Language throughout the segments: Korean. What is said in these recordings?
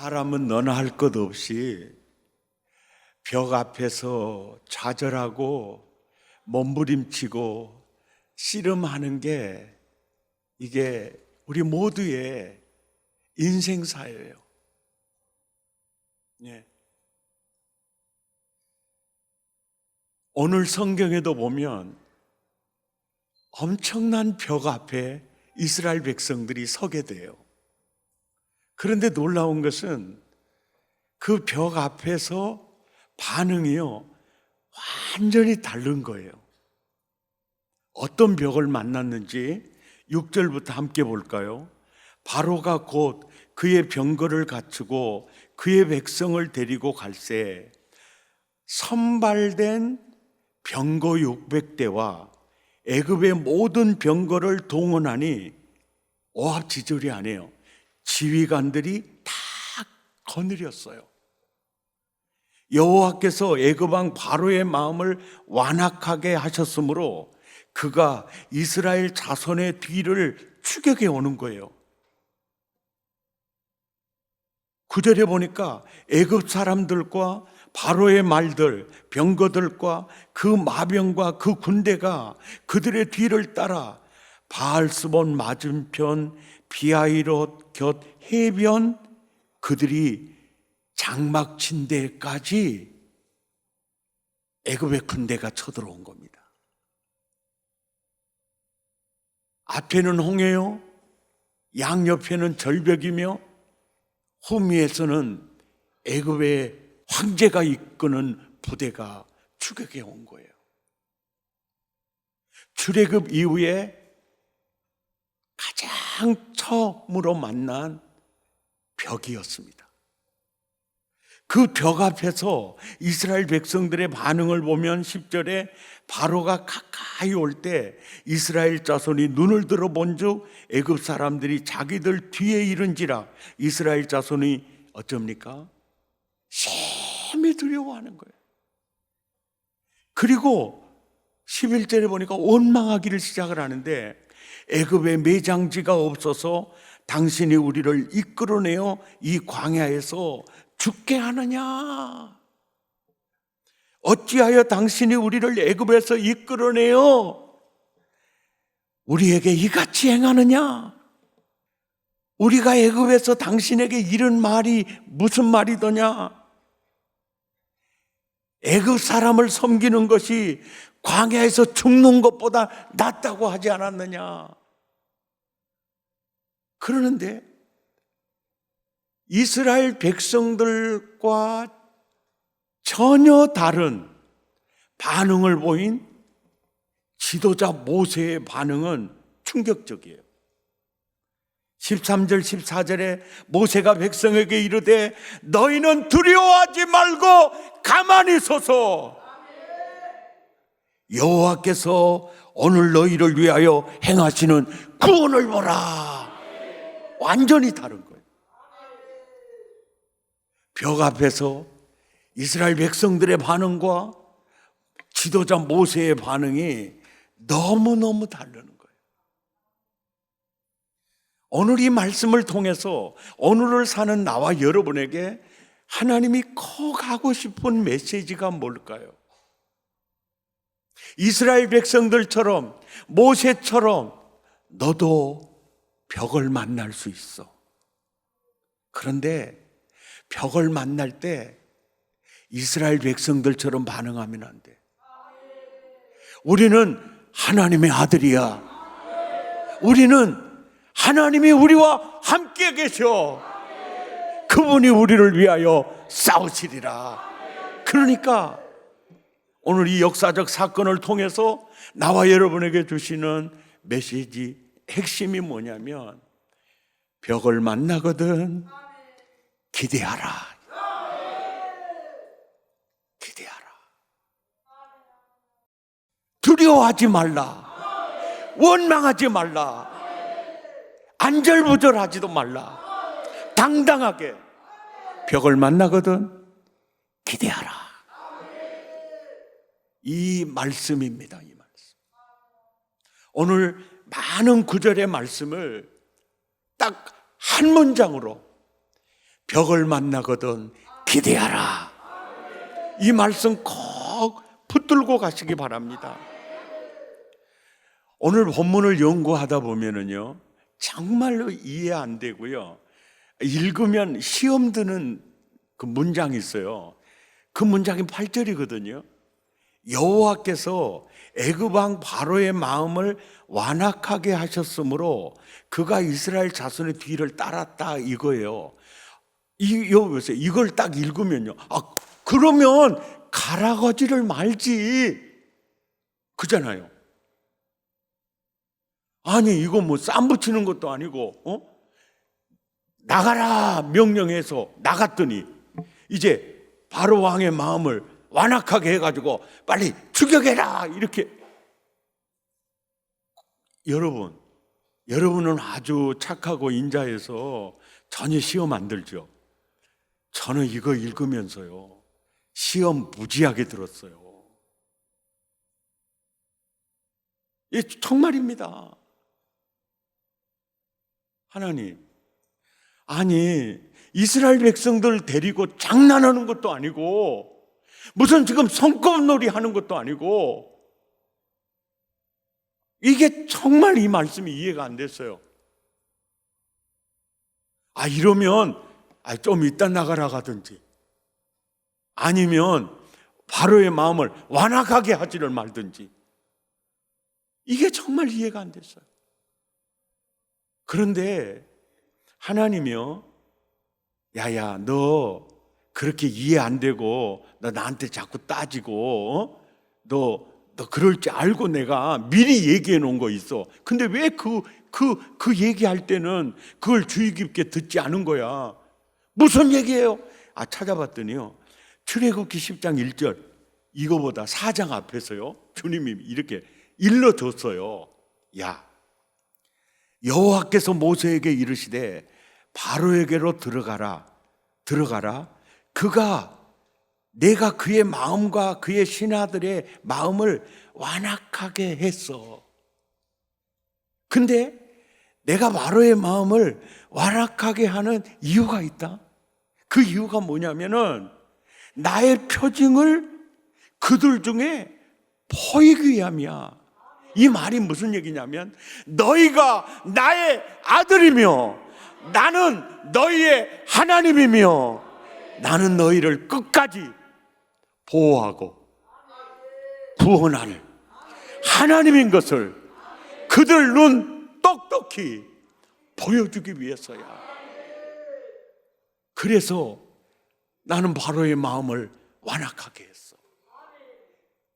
사람은 너나 할 것 없이 벽 앞에서 좌절하고 몸부림치고 씨름하는 게 이게 우리 모두의 인생사예요. 예. 오늘 성경에도 보면 엄청난 벽 앞에 이스라엘 백성들이 서게 돼요. 그런데 놀라운 것은 그 벽 앞에서 반응이요, 완전히 다른 거예요. 어떤 벽을 만났는지 6절부터 함께 볼까요? 바로가 곧 그의 병거를 갖추고 그의 백성을 데리고 갈새 선발된 병거 600대와 애굽의 모든 병거를 동원하니 오합지졸이 아니에요. 지휘관들이 다 거느렸어요. 여호와께서 애굽 왕 바로의 마음을 완악하게 하셨으므로 그가 이스라엘 자손의 뒤를 추격해 오는 거예요. 9절에 보니까 애굽 사람들과 바로의 말들, 병거들과 그 마병과 그 군대가 그들의 뒤를 따라 바알스본 맞은편 비아이롯 곁 해변 그들이 장막 친 데까지 애굽의 군대가 쳐들어온 겁니다. 앞에는 홍해요, 양옆에는 절벽이며 후미에서는 애굽의 황제가 이끄는 부대가 추격해 온 거예요. 출애굽 이후에 가장 처음으로 만난 벽이었습니다. 그 벽 앞에서 이스라엘 백성들의 반응을 보면 10절에 바로가 가까이 올 때 이스라엘 자손이 눈을 들어 본즉 애굽 사람들이 자기들 뒤에 이른지라 이스라엘 자손이 어쩝니까? 심히 두려워하는 거예요. 그리고 11절에 보니까 원망하기를 시작을 하는데 애굽에 매장지가 없어서 당신이 우리를 이끌어내어 이 광야에서 죽게 하느냐? 어찌하여 당신이 우리를 애굽에서 이끌어내어 우리에게 이같이 행하느냐? 우리가 애굽에서 당신에게 이런 말이 무슨 말이더냐? 애굽 사람을 섬기는 것이 광야에서 죽는 것보다 낫다고 하지 않았느냐? 그러는데 이스라엘 백성들과 전혀 다른 반응을 보인 지도자 모세의 반응은 충격적이에요. 13절 14절에 모세가 백성에게 이르되 너희는 두려워하지 말고 가만히 서서 여호와께서 오늘 너희를 위하여 행하시는 구원을 보라. 완전히 다른 거예요. 벽 앞에서 이스라엘 백성들의 반응과 지도자 모세의 반응이 너무너무 다르는 거예요. 오늘 이 말씀을 통해서 오늘을 사는 나와 여러분에게 하나님이 꼭 하고 싶은 메시지가 뭘까요? 이스라엘 백성들처럼 모세처럼 너도 벽을 만날 수 있어. 그런데 벽을 만날 때 이스라엘 백성들처럼 반응하면 안 돼. 우리는 하나님의 아들이야. 우리는 하나님이 우리와 함께 계셔. 그분이 우리를 위하여 싸우시리라. 그러니까 오늘 이 역사적 사건을 통해서 나와 여러분에게 주시는 메시지 핵심이 뭐냐면 벽을 만나거든 기대하라. 기대하라. 두려워하지 말라. 원망하지 말라. 안절부절하지도 말라. 당당하게 벽을 만나거든 기대하라. 이 말씀입니다. 이 말씀. 오늘 많은 구절의 말씀을 딱 한 문장으로 벽을 만나거든 기대하라. 이 말씀 꼭 붙들고 가시기 바랍니다. 오늘 본문을 연구하다 보면은요, 정말로 이해 안 되고요, 읽으면 시험 드는 그 문장이 있어요. 그 문장이 8절이거든요. 여호와께서 애굽 왕 바로의 마음을 완악하게 하셨으므로 그가 이스라엘 자손의 뒤를 따랐다, 이거예요. 여기 보세요. 이걸 딱 읽으면요, 그러면 가라가지를 말지 그잖아요. 아니, 이거 뭐 쌈 붙이는 것도 아니고, 나가라 명령해서 나갔더니 이제 바로 왕의 마음을 완악하게 해가지고 빨리 추격해라, 이렇게. 여러분은 아주 착하고 인자해서 전혀 시험 안 들죠. 저는 이거 읽으면서요, 시험 무지하게 들었어요. 이 정말입니다. 하나님, 아니 이스라엘 백성들 데리고 장난하는 것도 아니고 무슨 지금 손꼽놀이 하는 것도 아니고, 이게 정말 이 말씀이 이해가 안 됐어요. 이러면 좀 이따 나가라 가든지, 아니면 바로의 마음을 완악하게 하지를 말든지, 이게 정말 이해가 안 됐어요. 그런데 하나님이요, 야야, 너 그렇게 이해 안 되고 너 나한테 자꾸 따지고, 너 그럴 줄 알고 내가 미리 얘기해 놓은 거 있어. 근데 왜 그 얘기할 때는 그걸 주의 깊게 듣지 않은 거야? 무슨 얘기예요? 찾아봤더니요, 출애굽기 10장 1절, 이거보다 4장 앞에서요, 주님이 이렇게 일러줬어요. 야, 여호와께서 모세에게 이르시되 바로에게로 들어가라. 내가 그의 마음과 그의 신하들의 마음을 완악하게 했어. 근데 내가 바로의 마음을 완악하게 하는 이유가 있다. 그 이유가 뭐냐면은 나의 표징을 그들 중에 보이기 위함이야. 이 말이 무슨 얘기냐면, 너희가 나의 아들이며 나는 너희의 하나님이며 나는 너희를 끝까지 보호하고 구원할 하나님인 것을 그들 눈 똑똑히 보여주기 위해서야. 그래서 나는 바로의 마음을 완악하게 했어.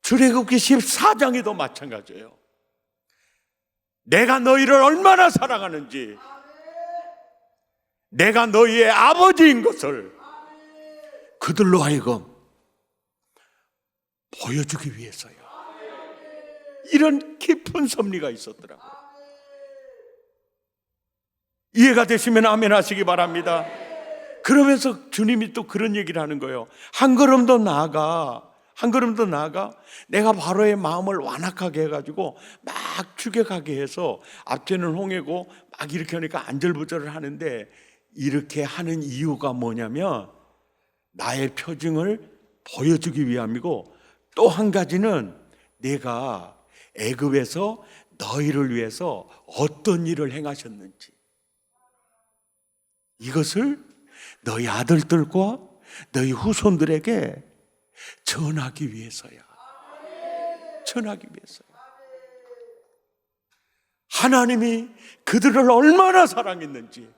출애굽기 14장에도 마찬가지예요. 내가 너희를 얼마나 사랑하는지, 내가 너희의 아버지인 것을 그들로 하여금 보여주기 위해서요. 이런 깊은 섭리가 있었더라고요. 이해가 되시면 아멘 하시기 바랍니다. 그러면서 주님이 또 그런 얘기를 하는 거예요. 한 걸음 더 나아가 내가 바로의 마음을 완악하게 해가지고 막 추격하게 해서 앞에는 홍해고 막 이렇게 하니까 안절부절을 하는데, 이렇게 하는 이유가 뭐냐면 나의 표징을 보여주기 위함이고, 또 한 가지는 내가 애굽에서 너희를 위해서 어떤 일을 행하셨는지, 이것을 너희 아들들과 너희 후손들에게 전하기 위해서야. 하나님이 그들을 얼마나 사랑했는지,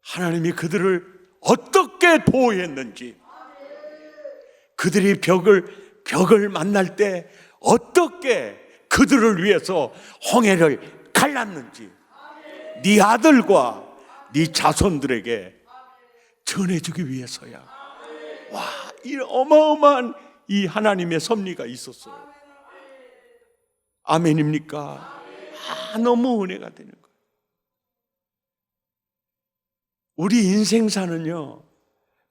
하나님이 그들을 어떻게 보호했는지, 그들이 벽을 만날 때 어떻게 그들을 위해서 홍해를 갈랐는지, 네 아들과 네 자손들에게 전해주기 위해서야. 와, 이 어마어마한 이 하나님의 섭리가 있었어요. 아멘입니까? 너무 은혜가 되는 거예요. 우리 인생사는요,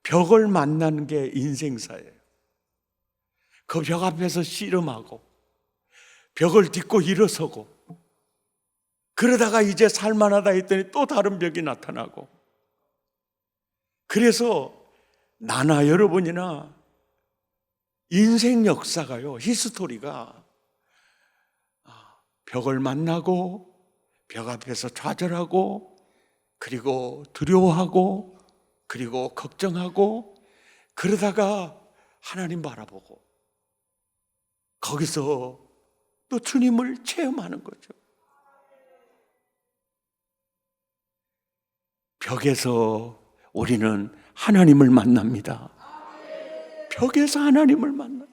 벽을 만나는 게 인생사예요. 그 벽 앞에서 씨름하고 벽을 딛고 일어서고, 그러다가 이제 살만하다 했더니 또 다른 벽이 나타나고, 그래서 나나 여러분이나 인생 역사가요, 히스토리가 벽을 만나고 벽 앞에서 좌절하고 그리고 두려워하고 그리고 걱정하고 그러다가 하나님 바라보고 거기서 또 주님을 체험하는 거죠. 벽에서 우리는 하나님을 만납니다. 벽에서 하나님을 만나.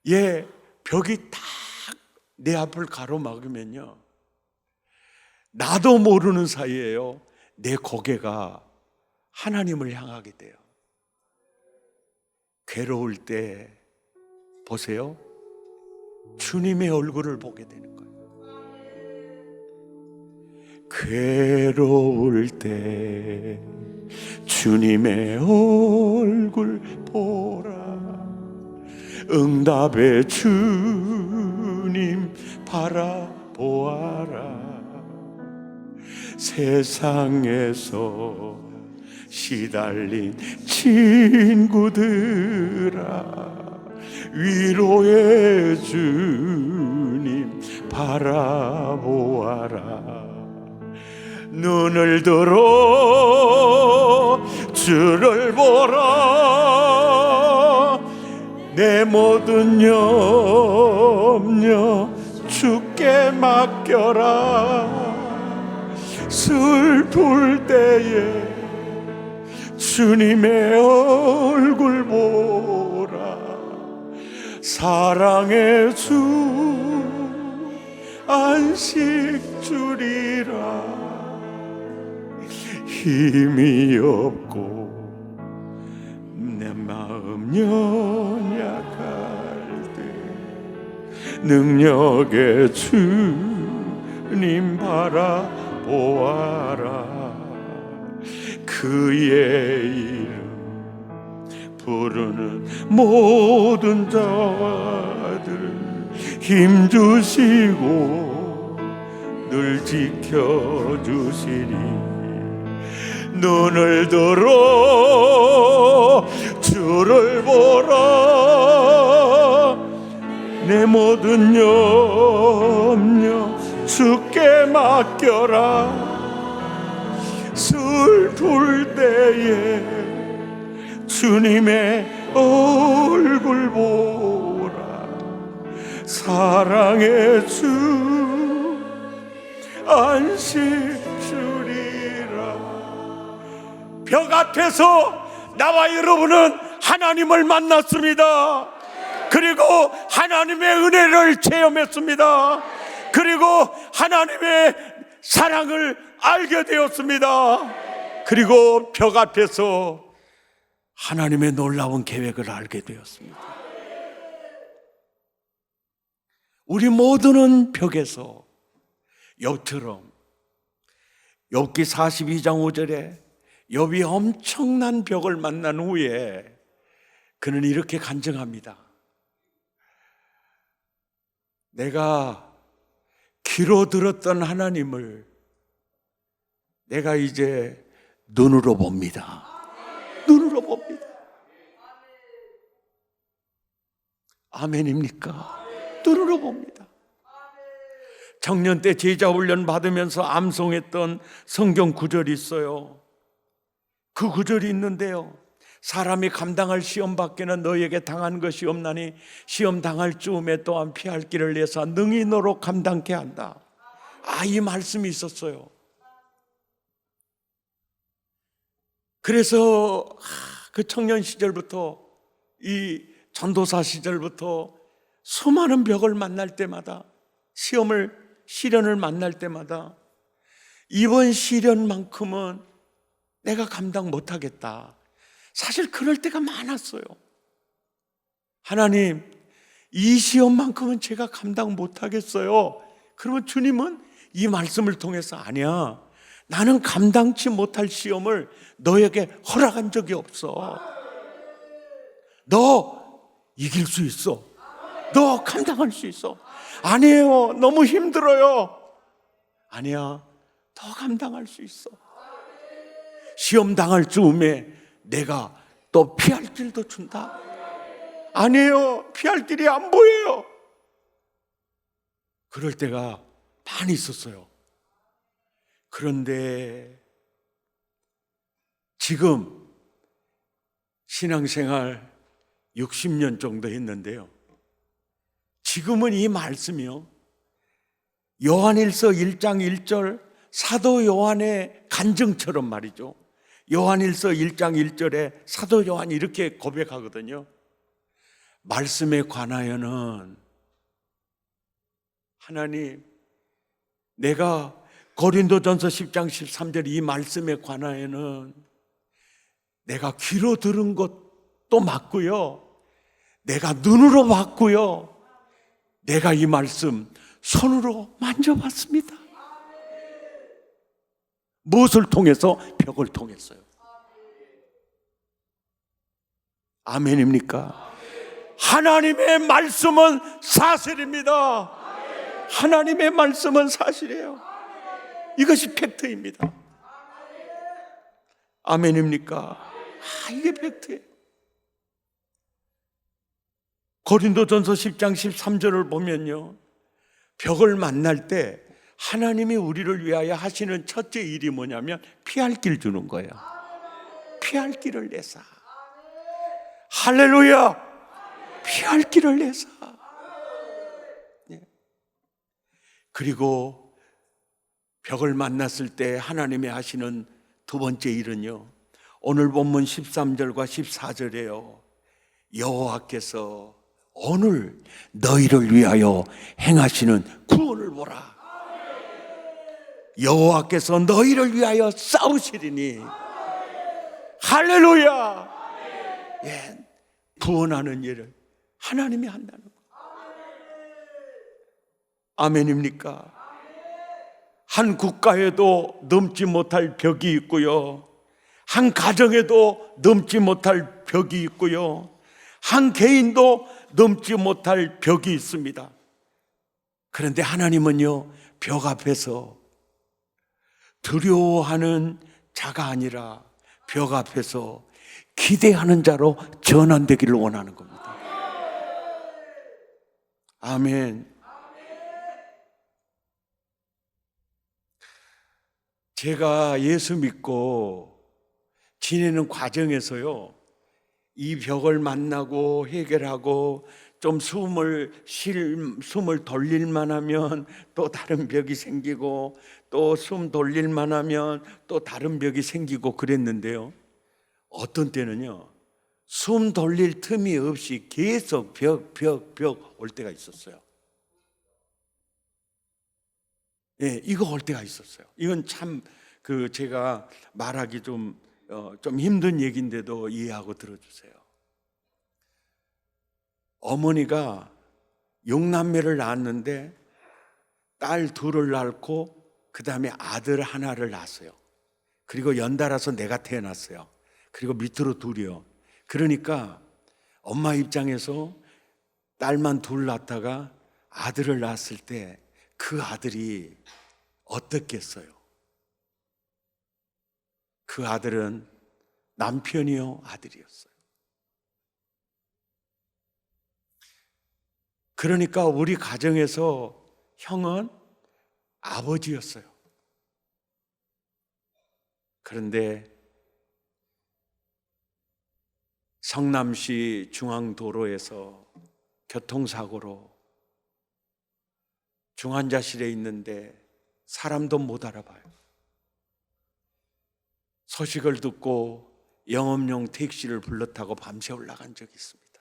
예, 벽이 딱 내 앞을 가로막으면요, 나도 모르는 사이에요, 내 고개가 하나님을 향하게 돼요. 괴로울 때 보세요, 주님의 얼굴을 보게 되는 거예요. 괴로울 때 주님의 얼굴 보라. 응답의 주님 바라보아라. 세상에서 시달린 친구들아, 위로의 주님 바라보아라. 눈을 들어 주를 보라. 내 모든 염려 주께 맡겨라. 슬플 때에 주님의 얼굴 보라. 사랑의 주 안식 주리라. 힘이 없고 내 마음 연약할 때 능력의 주님 바라보아라. 그의 이름 부르는 모든 자들 힘주시고 늘 지켜주시니. 눈을 들어 주를 보라. 내 모든 염려 주께 맡겨라. 슬플 때에 주님의 얼굴 보라. 사랑의 주 안식 주리라. 벽 앞에서 나와 여러분은 하나님을 만났습니다. 그리고 하나님의 은혜를 체험했습니다. 그리고 하나님의 사랑을 알게 되었습니다. 그리고 벽 앞에서 하나님의 놀라운 계획을 알게 되었습니다. 우리 모두는 벽에서 욥처럼 욥기 42장 5절에 욥이 엄청난 벽을 만난 후에 그는 이렇게 간증합니다. 내가 귀로 들었던 하나님을 내가 이제 눈으로 봅니다. 눈으로 봅니다. 아멘입니까? 눈으로 봅니다. 청년 때 제자 훈련 받으면서 암송했던 성경 구절이 있어요. 그 구절이 있는데요, 사람이 감당할 시험 밖에는 너에게 당한 것이 없나니 시험 당할 즈음에 또한 피할 길을 내사 능히 너로 감당케 한다. 이 말씀이 있었어요. 그래서 그 청년 시절부터 이 전도사 시절부터 수많은 벽을 만날 때마다 시련을 만날 때마다 이번 시련만큼은 내가 감당 못하겠다. 사실 그럴 때가 많았어요. 하나님, 이 시험만큼은 제가 감당 못하겠어요. 그러면 주님은 이 말씀을 통해서 아니야, 나는 감당치 못할 시험을 너에게 허락한 적이 없어. 너 이길 수 있어. 너 감당할 수 있어. 아니에요, 너무 힘들어요. 아니야, 더 감당할 수 있어. 시험 당할 즈음에 내가 또 피할 길도 준다? 아니에요. 피할 길이 안 보여요. 그럴 때가 많이 있었어요. 그런데 지금 신앙생활 60년 정도 했는데요, 지금은 이 말씀이요, 요한일서 1장 1절 사도 요한의 간증처럼 말이죠. 요한일서 1장 1절에 사도 요한이 이렇게 고백하거든요. 말씀에 관하여는 하나님, 내가 고린도전서 10장 13절 이 말씀에 관하여는 내가 귀로 들은 것도 맞고요, 내가 눈으로 봤고요, 내가 이 말씀 손으로 만져봤습니다. 무엇을 통해서? 벽을 통했어요. 아멘입니까? 하나님의 말씀은 사실입니다. 하나님의 말씀은 사실이에요. 이것이 팩트입니다. 아멘입니까? 이게 팩트예요. 고린도전서 10장 13절을 보면요, 벽을 만날 때 하나님이 우리를 위하여 하시는 첫째 일이 뭐냐면 피할 길 주는 거예요. 피할 길을 내사. 할렐루야! 피할 길을 내사. 그리고 벽을 만났을 때 하나님이 하시는 두 번째 일은요, 오늘 본문 13절과 14절에요, 여호와께서 오늘 너희를 위하여 행하시는 구원을 보라. 여호와께서 너희를 위하여 싸우시리니. 할렐루야. 예, 구원하는 일을 하나님이 한다는 거. 아멘입니까? 한 국가에도 넘지 못할 벽이 있고요, 한 가정에도 넘지 못할 벽이 있고요, 한 개인도 넘지 못할 벽이 있습니다. 그런데 하나님은요, 벽 앞에서 두려워하는 자가 아니라 벽 앞에서 기대하는 자로 전환되기를 원하는 겁니다. 아멘. 제가 예수 믿고 지내는 과정에서요, 이 벽을 만나고 해결하고 좀 숨을 돌릴만 하면 또 다른 벽이 생기고, 또 숨 돌릴만 하면 또 다른 벽이 생기고 그랬는데요, 어떤 때는요, 숨 돌릴 틈이 없이 계속 벽 올 때가 있었어요. 예, 이거 올 때가 있었어요. 이건 참 제가 말하기 좀 힘든 얘기인데도 이해하고 들어주세요. 어머니가 6남매를 낳았는데 딸 둘을 낳고 그 다음에 아들 하나를 낳았어요. 그리고 연달아서 내가 태어났어요. 그리고 밑으로 둘이요. 그러니까 엄마 입장에서 딸만 둘 낳다가 아들을 낳았을 때 그 아들이 어떻겠어요? 그 아들은 남편이요, 아들이었어요. 그러니까 우리 가정에서 형은 아버지였어요. 그런데 성남시 중앙도로에서 교통사고로 중환자실에 있는데 사람도 못 알아봐요. 소식을 듣고 영업용 택시를 불러 타고 밤새 올라간 적이 있습니다.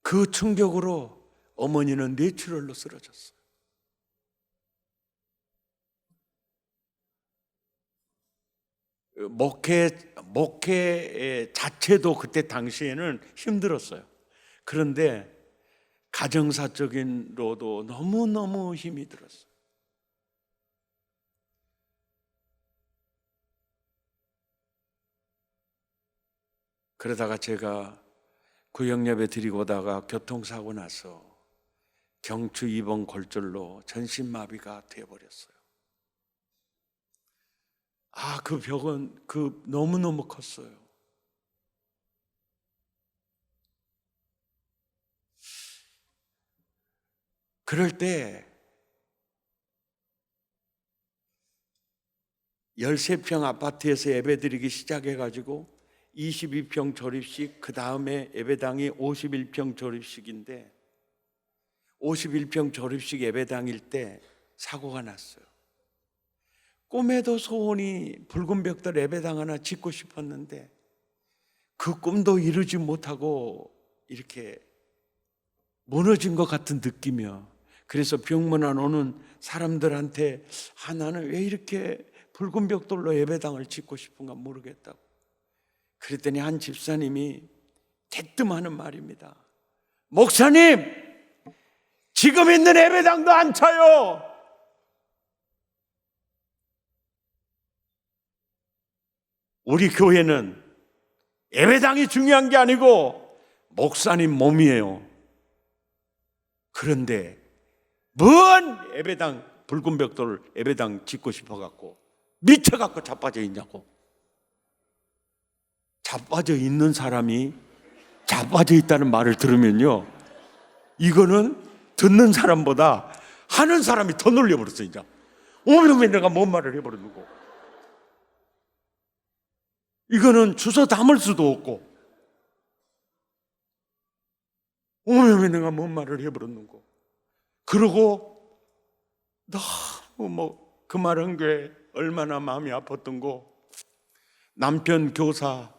그 충격으로 어머니는 뇌출혈로 쓰러졌어요. 목회 자체도 그때 당시에는 힘들었어요. 그런데 가정사적인로도 너무너무 힘이 들었어요. 그러다가 제가 구역예배 드리고 오다가 교통사고 나서 경추 2번 골절로 전신마비가 되어버렸어요. 그 벽은 너무너무 컸어요. 그럴 때 13평 아파트에서 예배드리기 시작해가지고 22평 조립식, 그 다음에 예배당이 51평 조립식인데 51평 조립식 예배당일 때 사고가 났어요. 꿈에도 소원이 붉은 벽돌 예배당 하나 짓고 싶었는데 그 꿈도 이루지 못하고 이렇게 무너진 것 같은 느낌이요. 그래서 병문안 오는 사람들한테 나는 왜 이렇게 붉은 벽돌로 예배당을 짓고 싶은가 모르겠다고. 그랬더니 한 집사님이 대뜸 하는 말입니다. 목사님, 지금 있는 예배당도 안 차요. 우리 교회는 예배당이 중요한 게 아니고 목사님 몸이에요. 그런데 뭔 예배당, 붉은 벽돌 예배당 짓고 싶어갖고 미쳐갖고 자빠져 있냐고. 자빠져 있는 사람이 자빠져 있다는 말을 들으면요, 이거는 듣는 사람보다 하는 사람이 더 놀려버렸어. 이제 오면 내가 뭔 말을 해버렸는고, 이거는 주워 담을 수도 없고, 오면 내가 뭔 말을 해버렸는고. 그러고 너무 그 말한 게 얼마나 마음이 아팠던 거. 남편 교사,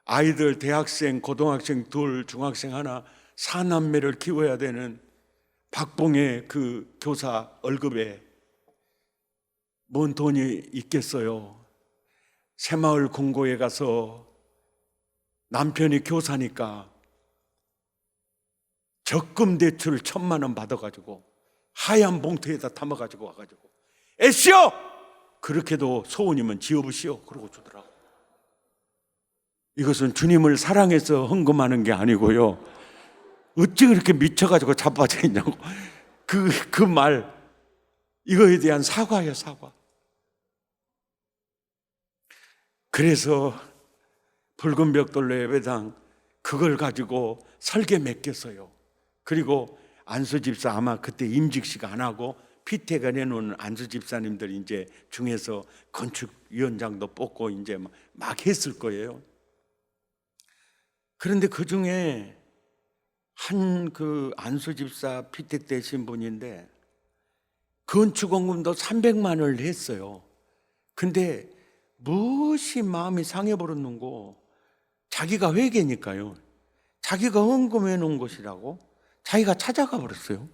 아이들 대학생, 고등학생 둘, 중학생 하나, 4남매를 키워야 되는 박봉의 그 교사 월급에 뭔 돈이 있겠어요. 새마을 공고에 가서 남편이 교사니까 적금 대출 1,000만 원 받아가지고 하얀 봉투에다 담아가지고 와가지고 애쉬어! 그렇게도 소원이면 지어보시오. 그러고 주더라고. 이것은 주님을 사랑해서 헌금하는 게 아니고요, 어찌 그렇게 미쳐가지고 자빠져 있냐고. 그 말, 이거에 대한 사과예요, 사과. 그래서 붉은 벽돌로 예배당 그걸 가지고 설계 맡겼어요. 그리고 안수 집사, 아마 그때 임직식 안 하고 피택 해놓은 안수 집사님들 이제 중에서 건축위원장도 뽑고 이제 막 했을 거예요. 그런데 그 중에 한 그 안수 집사 피택 되신 분인데 건축원금도 300만 원을 했어요. 근데 무엇이 마음이 상해버렸는고, 자기가 회계니까요, 자기가 헌금해 놓은 것이라고 자기가 찾아가 버렸어요.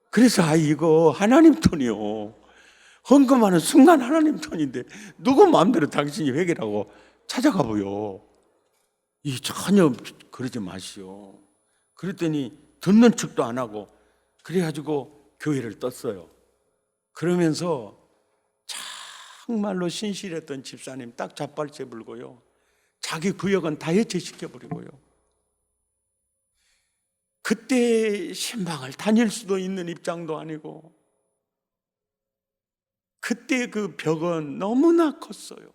그래서 이거 하나님 돈이요, 헌금하는 순간 하나님 돈인데 누구 마음대로 당신이 회계라고 찾아가 보여. 이 전혀 그러지 마시오. 그랬더니 듣는 척도 안 하고, 그래가지고 교회를 떴어요. 그러면서 정말로 신실했던 집사님 딱 잡발째 불고요, 자기 구역은 다 해체시켜버리고요, 그때 신방을 다닐 수도 있는 입장도 아니고, 그때 그 벽은 너무나 컸어요.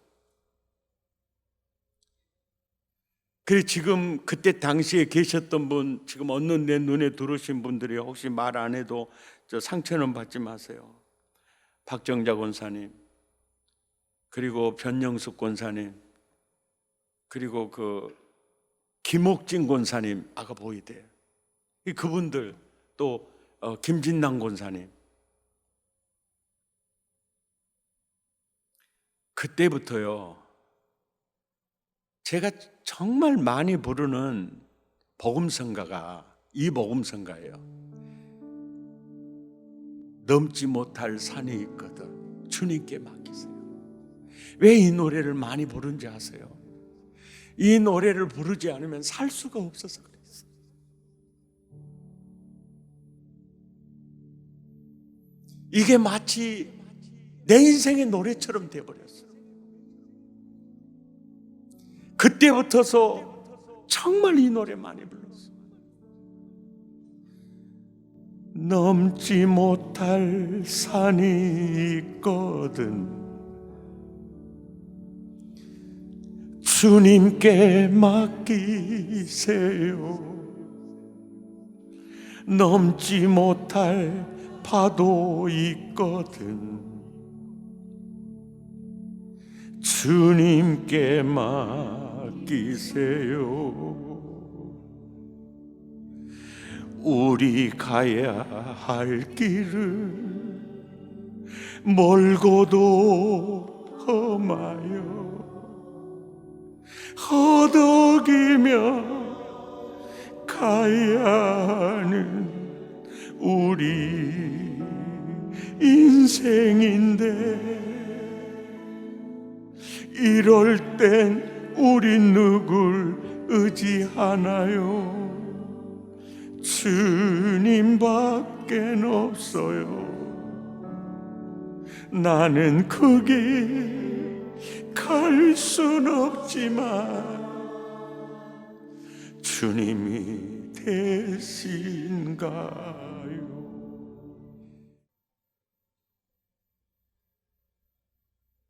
그래, 지금 그때 당시에 계셨던 분, 지금 어느 내 눈에 들어오신 분들이 혹시 말 안 해도 저 상처는 받지 마세요. 박정자 권사님, 그리고 변영숙 권사님, 그리고 그 김옥진 권사님 아까 보이대요. 그분들, 또 김진남 권사님. 그때부터요, 제가 정말 많이 부르는 복음성가가 이 복음성가예요. 넘지 못할 산이 있거든 주님께 맡기세요. 왜 이 노래를 많이 부른지 아세요? 이 노래를 부르지 않으면 살 수가 없어서 그랬어요. 이게 마치 내 인생의 노래처럼 돼버렸어요. 그때부터서 정말 이 노래 많이 불렀어요. 넘지 못할 산이 있거든 주님께 맡기세요. 넘지 못할 파도 있거든 주님께 맡기세요. 우리 가야 할 길은 멀고도 험하여 허덕이며 가야 하는 우리 인생인데 이럴 땐 우리 누굴 의지하나요? 주님밖엔 없어요. 나는 거기 갈 순 없지만 주님이 대신가요?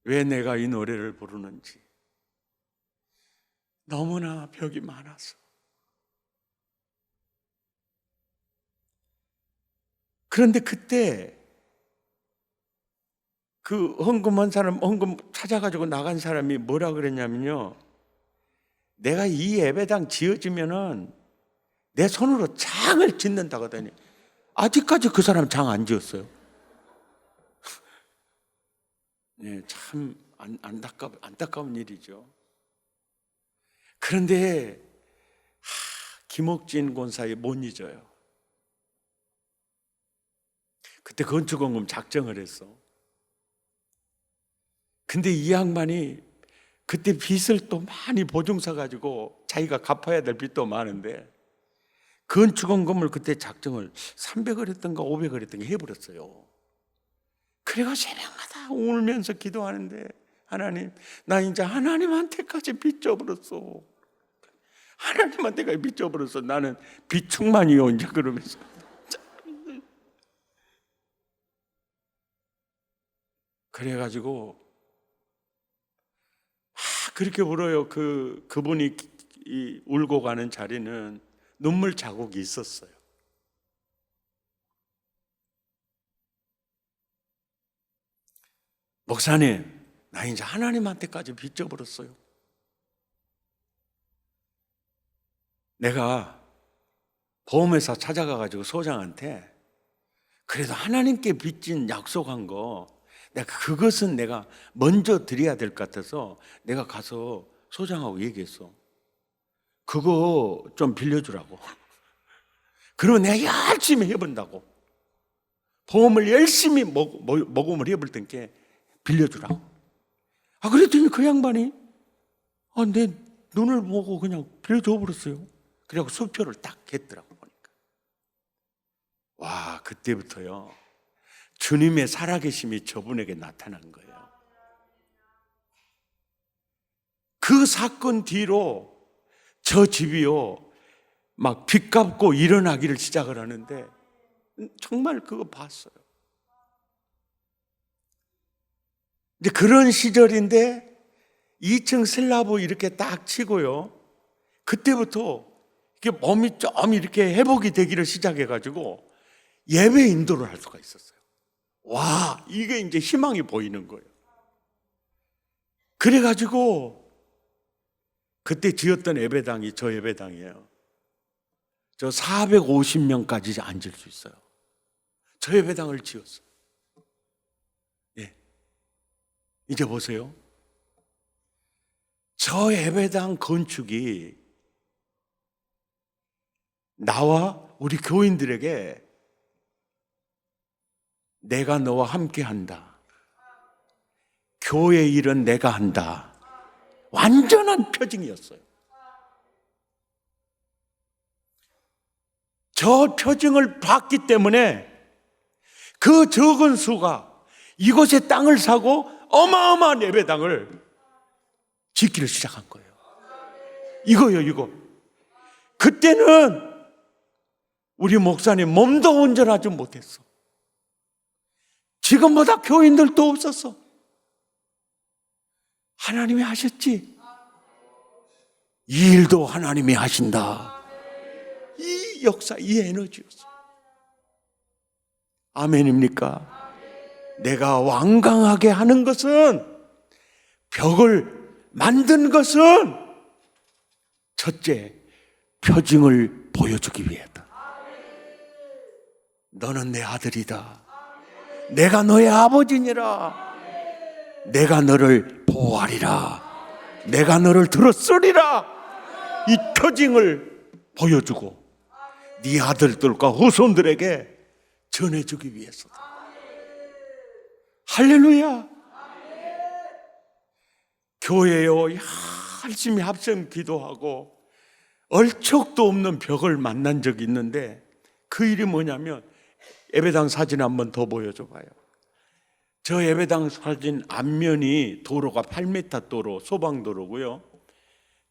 왜 내가 이 노래를 부르는지 너무나 벽이 많아서. 그런데 그때 그 헌금한 사람, 헌금 찾아가지고 나간 사람이 뭐라 그랬냐면요, 내가 이 예배당 지어지면은 내 손으로 장을 짓는다고 하더니 아직까지 그 사람 장 안 지었어요. 네, 참 안타까운 일이죠. 그런데 김옥진 권사에 못 잊어요. 그때 건축원금 작정을 했어. 근데 이 양반이 그때 빚을 또 많이 보증서 가지고 자기가 갚아야 될 빚도 많은데 건축원금을 그때 작정을 300을 했던가 500을 했던가 해버렸어요. 그래가 새벽마다 울면서 기도하는데, 하나님, 나 이제 하나님한테까지 빚 져버렸어. 하나님한테까지 빚 져버렸어. 나는 비축만이요 이제. 그러면서 그래가지고 그렇게 울어요. 그분이 울고 가는 자리는 눈물 자국이 있었어요. 목사님, 나 이제 하나님한테까지 빚 져버렸어요. 내가 보험회사 찾아가가지고 소장한테 그래도 하나님께 빚진 약속한 거, 내가 그것은 내가 먼저 드려야 될 것 같아서 내가 가서 소장하고 얘기했어. 그거 좀 빌려주라고. 그러면 내가 열심히 해본다고. 보험을 열심히 모금을 해볼 테니까 빌려주라고. 그랬더니 그 양반이 내 눈을 보고 그냥 빌려줘 버렸어요. 그래갖고 수표를 딱 했더라고. 보니까 와, 그때부터요 주님의 살아계심이 저분에게 나타난 거예요. 그 사건 뒤로 저 집이요 막 빚 갚고 일어나기를 시작을 하는데 정말 그거 봤어요. 이제 그런 시절인데 2층 슬라브 이렇게 딱 치고요, 그때부터 이게 몸이 좀 이렇게 회복이 되기를 시작해가지고 예배 인도를 할 수가 있었어요. 와, 이게 이제 희망이 보이는 거예요. 그래가지고 그때 지었던 예배당이 저 예배당이에요. 저 450명까지 앉을 수 있어요. 저 예배당을 지었어요. 예. 이제 보세요. 저 예배당 건축이 나와 우리 교인들에게 내가 너와 함께 한다, 교회 일은 내가 한다, 완전한 표징이었어요. 저 표징을 받기 때문에 그 적은 수가 이곳에 땅을 사고 어마어마한 예배당을 짓기를 시작한 거예요. 이거요, 이거. 그때는 우리 목사님 몸도 온전하지 못했어. 지금보다 교인들도 없었어. 하나님이 하셨지. 이 일도 하나님이 하신다. 이 역사, 이 에너지였어. 아멘입니까? 내가 완강하게 하는 것은, 벽을 만든 것은 첫째, 표징을 보여주기 위해다. 너는 내 아들이다. 내가 너의 아버지니라. 내가 너를 보호하리라. 내가 너를 들었으리라. 이 표징을 보여주고 네 아들들과 후손들에게 전해주기 위해서다. 할렐루야. 교회요 열심히 합성 기도하고 얼척도 없는 벽을 만난 적이 있는데, 그 일이 뭐냐면, 예배당 사진 한번 더 보여줘 봐요. 저 예배당 사진 앞면이 도로가 8m 도로, 소방도로고요.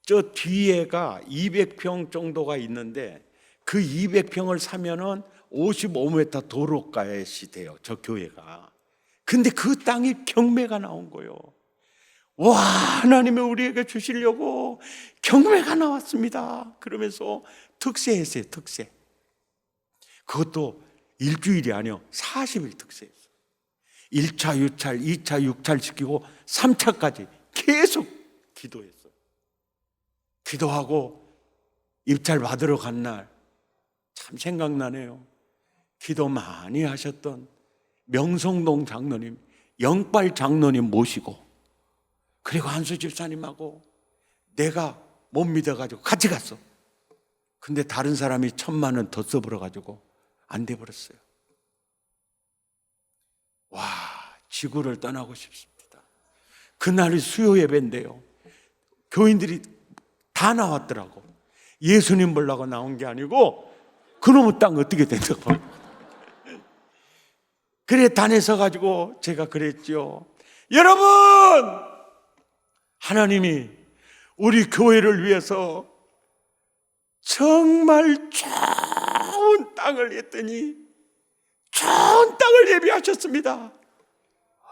저 뒤에가 200평 정도가 있는데, 그 200평을 사면은 55m 도로가에시 돼요, 저 교회가. 근데 그 땅이 경매가 나온 거예요. 와, 하나님이 우리에게 주시려고 경매가 나왔습니다. 그러면서 특세했어요, 특세. 그것도 일주일이 아니요, 40일 특세했어요. 1차 유찰, 2차 유찰 시키고 3차까지 계속 기도했어요. 기도하고 입찰 받으러 간 날 참 생각나네요. 기도 많이 하셨던 명성동 장로님, 영빨 장로님 모시고, 그리고 한수 집사님하고 내가 못 믿어가지고 같이 갔어. 근데 다른 사람이 1,000만 원 더 써버려가지고 안 돼버렸어요. 와, 지구를 떠나고 싶습니다. 그날이 수요 예배인데요, 교인들이 다 나왔더라고. 예수님 보려고 나온 게 아니고 그놈의 땅 어떻게 된다고. 그래 단에서 가지고 제가 그랬죠. 여러분, 하나님이 우리 교회를 위해서 정말 좋은 땅을 했더니 좋은 땅을 예비하셨습니다.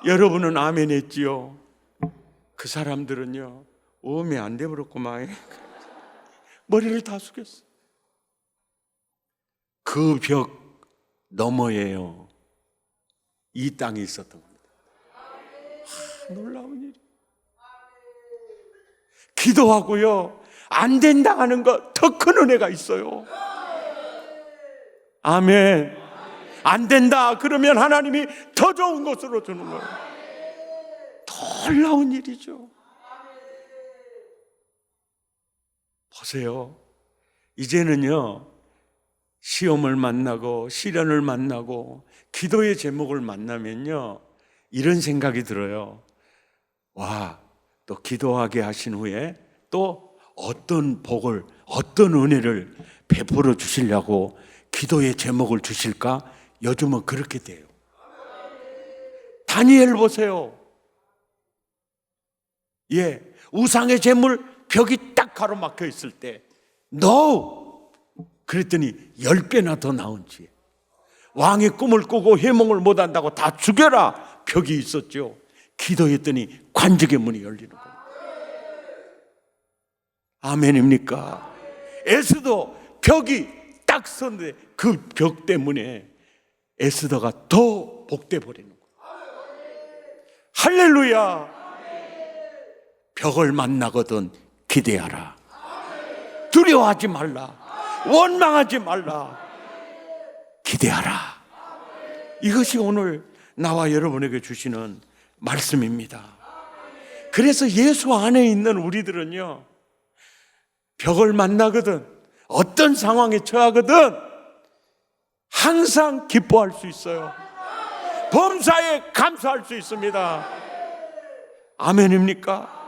여러분은 아멘 했지요. 그 사람들은요, 오음이 안 돼버렸구만. 머리를 다 숙였어. 그 벽 너머에요, 이 땅이 있었던 겁니다. 놀라운 일. 기도하고요, 안 된다 하는 거 더 큰 은혜가 있어요. 아멘. 안 된다 그러면 하나님이 더 좋은 것으로 주는 거예요. 놀라운 일이죠. 보세요. 이제는요, 시험을 만나고 시련을 만나고 기도의 제목을 만나면요, 이런 생각이 들어요. 와, 또 기도하게 하신 후에 또 어떤 복을, 어떤 은혜를 베풀어 주시려고 기도의 제목을 주실까? 요즘은 그렇게 돼요. 다니엘 보세요. 예, 우상의 제물 벽이 딱 가로막혀 있을 때 No! 그랬더니 10배나 더 나은지. 왕의 꿈을 꾸고 해몽을 못한다고 다 죽여라 벽이 있었죠. 기도했더니 관직의 문이 열리는 거예요. 아멘입니까? 에스더 벽이 딱 섰는데 그 벽 때문에 에스더가 더 복돼 버리는 거예요. 할렐루야. 벽을 만나거든 기대하라. 두려워하지 말라. 원망하지 말라. 기대하라. 이것이 오늘 나와 여러분에게 주시는 말씀입니다. 그래서 예수 안에 있는 우리들은요, 벽을 만나거든, 어떤 상황에 처하거든 항상 기뻐할 수 있어요. 범사에 감사할 수 있습니다. 아멘입니까?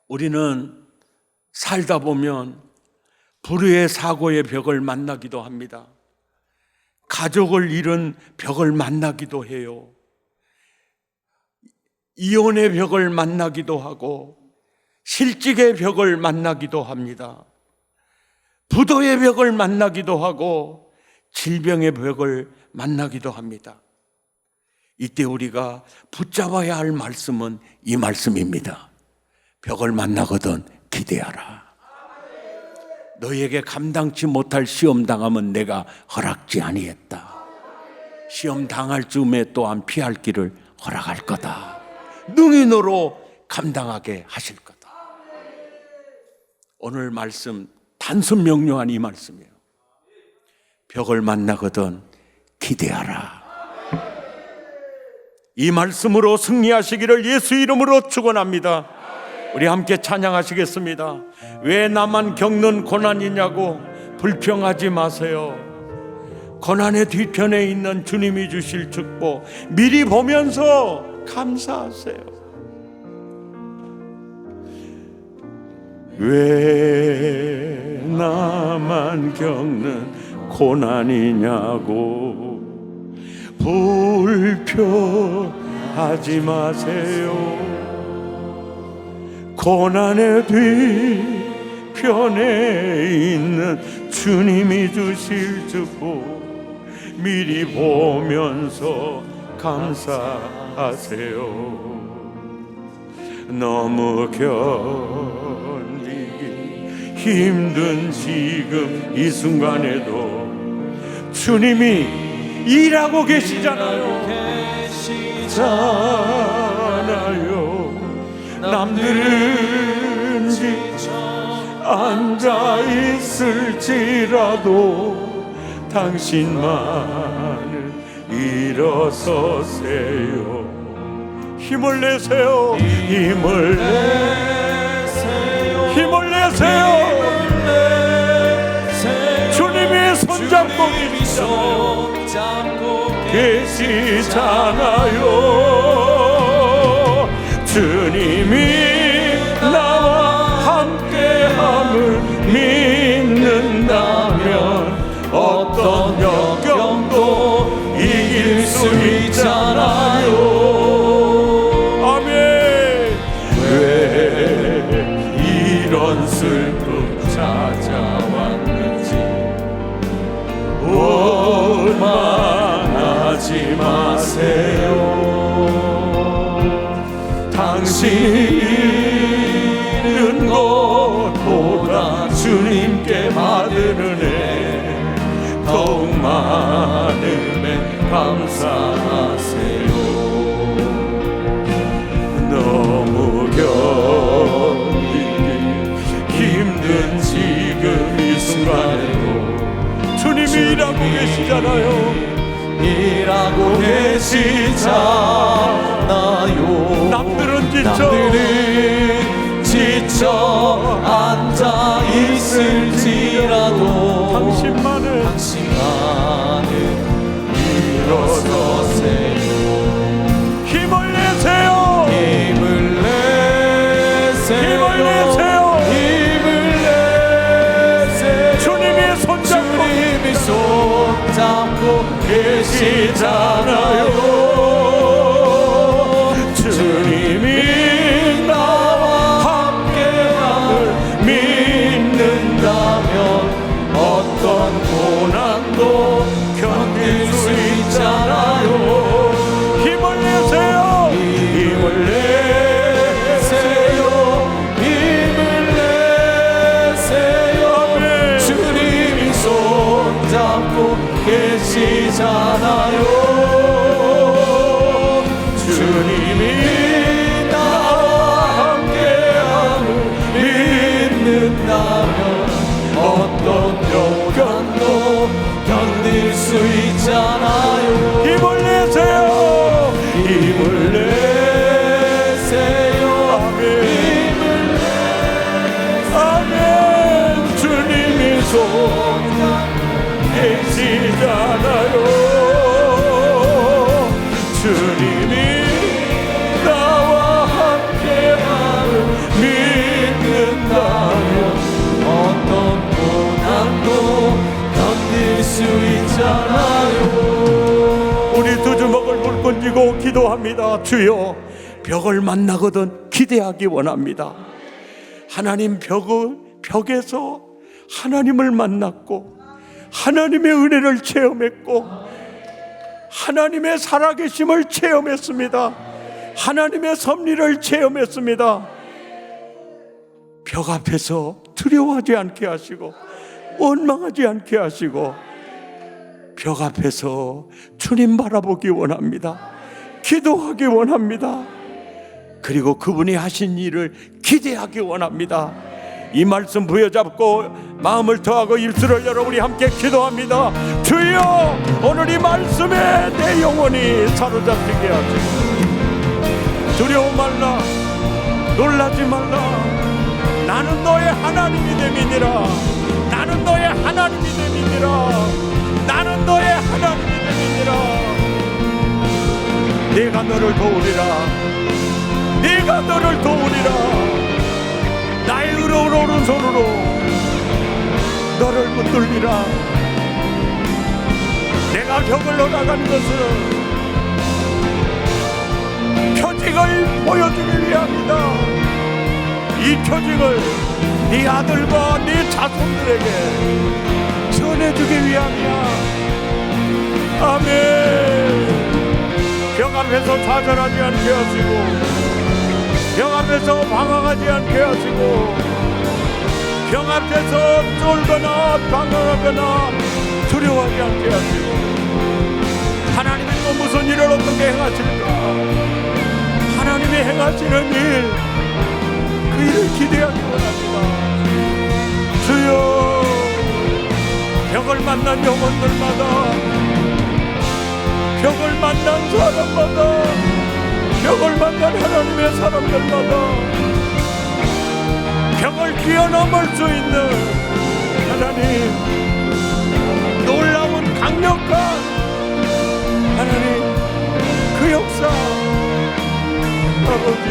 우리는 살다 보면 불의의 사고의 벽을 만나기도 합니다. 가족을 잃은 벽을 만나기도 해요. 이혼의 벽을 만나기도 하고 실직의 벽을 만나기도 합니다. 부도의 벽을 만나기도 하고 질병의 벽을 만나기도 합니다. 이때 우리가 붙잡아야 할 말씀은 이 말씀입니다. 벽을 만나거든 기대하라. 너에게 감당치 못할 시험 당하면 내가 허락지 아니했다. 시험 당할 즈음에 또한 피할 길을 허락할 거다. 능히 너로 감당하게 하실 거다. 오늘 말씀 단순 명료한 이 말씀이에요. 벽을 만나거든 기대하라. 이 말씀으로 승리하시기를 예수 이름으로 축원합니다. 우리 함께 찬양하시겠습니다. 왜 나만 겪는 고난이냐고 불평하지 마세요. 고난의 뒤편에 있는 주님이 주실 축복 미리 보면서 감사하세요. 왜 나만 겪는 고난이냐고 불평하지 마세요. 고난의 뒤편에 있는 주님이 주실 축복 미리 보면서 감사하세요. 너무 견디기 힘든 지금 이 순간에도 주님이 일하고 계시잖아요. 남들은 앉아있을지라도 당신만은 일어서세요. 힘을 내세요. 힘을 내세요. 힘을 내세요. 주님이 손잡고 계시잖아요. 주님이 나와 함께함을 믿는다면 어떤 역경도 이길 수 있잖아요. 아멘. 왜 이런 슬픔 찾아왔는지 원망하지 마세요. 당신 잃은 것보다 주님께 받은 은혜 더욱 많음에 감사하세요. 너무 견디기 힘든 지금 이 순간에도 주님이 일하고 계시잖아요. 일하고 계시잖아요. 남들은 지쳐 앉아 있을지라도 당신만은 일어서세요. 힘을 내세요. 힘을 내세요. 힘을 내세요. 힘을 내세요. 주님이 손잡고 계시잖아요. 주님이 나와 함께함을 믿는다면 어떤 고난도 견딜 수 있잖아요. 힘을 내세요. 힘을 내세요. 힘을 내세요. 주님이 손잡고 계시잖아요. 주님이 나와 함께함을 믿는다면 어떤 역경도 견딜 수 있잖아요. 힘을 내세요. 힘을 내세요. 아멘. 힘을 내세요. 아멘. 주님이 계시잖아요. 주님이 나와 함께함을 믿는다면 어떤 고난도 견딜 수 있잖아요. 우리 두 주먹을 물고 던지고 기도합니다. 주여, 벽을 만나거든 기대하기 원합니다. 하나님 벽에서 하나님을 만났고 하나님의 은혜를 체험했고 하나님의 살아계심을 체험했습니다. 하나님의 섭리를 체험했습니다. 벽 앞에서 두려워하지 않게 하시고 원망하지 않게 하시고 벽 앞에서 주님 바라보기 원합니다. 기도하기 원합니다. 그리고 그분이 하신 일을 기대하기 원합니다. 이 말씀 부여잡고 마음을 더하고 입술을 열어 우리 함께 기도합니다. 주여, 오늘 이 말씀에 내 영혼이 사로잡히게 하시고 두려워 말라, 놀라지 말라. 나는 너의 하나님이 됨이니라. 나는 너의 하나님이 됨이니라. 나는 너의 하나님이 됨이니라. 내가 너를 도우리라. 내가 너를 도우리라. 나의 의로운 오른손으로 너를 붙들리라. 내가 벽을 올라간 것은 표징을 보여주기 위함이다. 이 표징을 네 아들과 네 자손들에게 전해주기 위함이야. 아멘. 벽 앞에서 좌절하지 않게 하시고 벽 앞에서 방황하지 않게 하시고 벽 앞에서 쫄거나 방황하거나 두려워하지 않게 하시고 하나님이 또 무슨 일을 어떻게 행하실까? 하나님이 행하시는 일, 그 일을 기대하기 원합니다. 주여, 벽을 만난 영혼들마다, 벽을 만난 사람마다, 벽을 만난 하나님의 사람들마다 벽을 뛰어넘을 수 있는 하나님, 놀라운 강력한 하나님 그 역사 아버지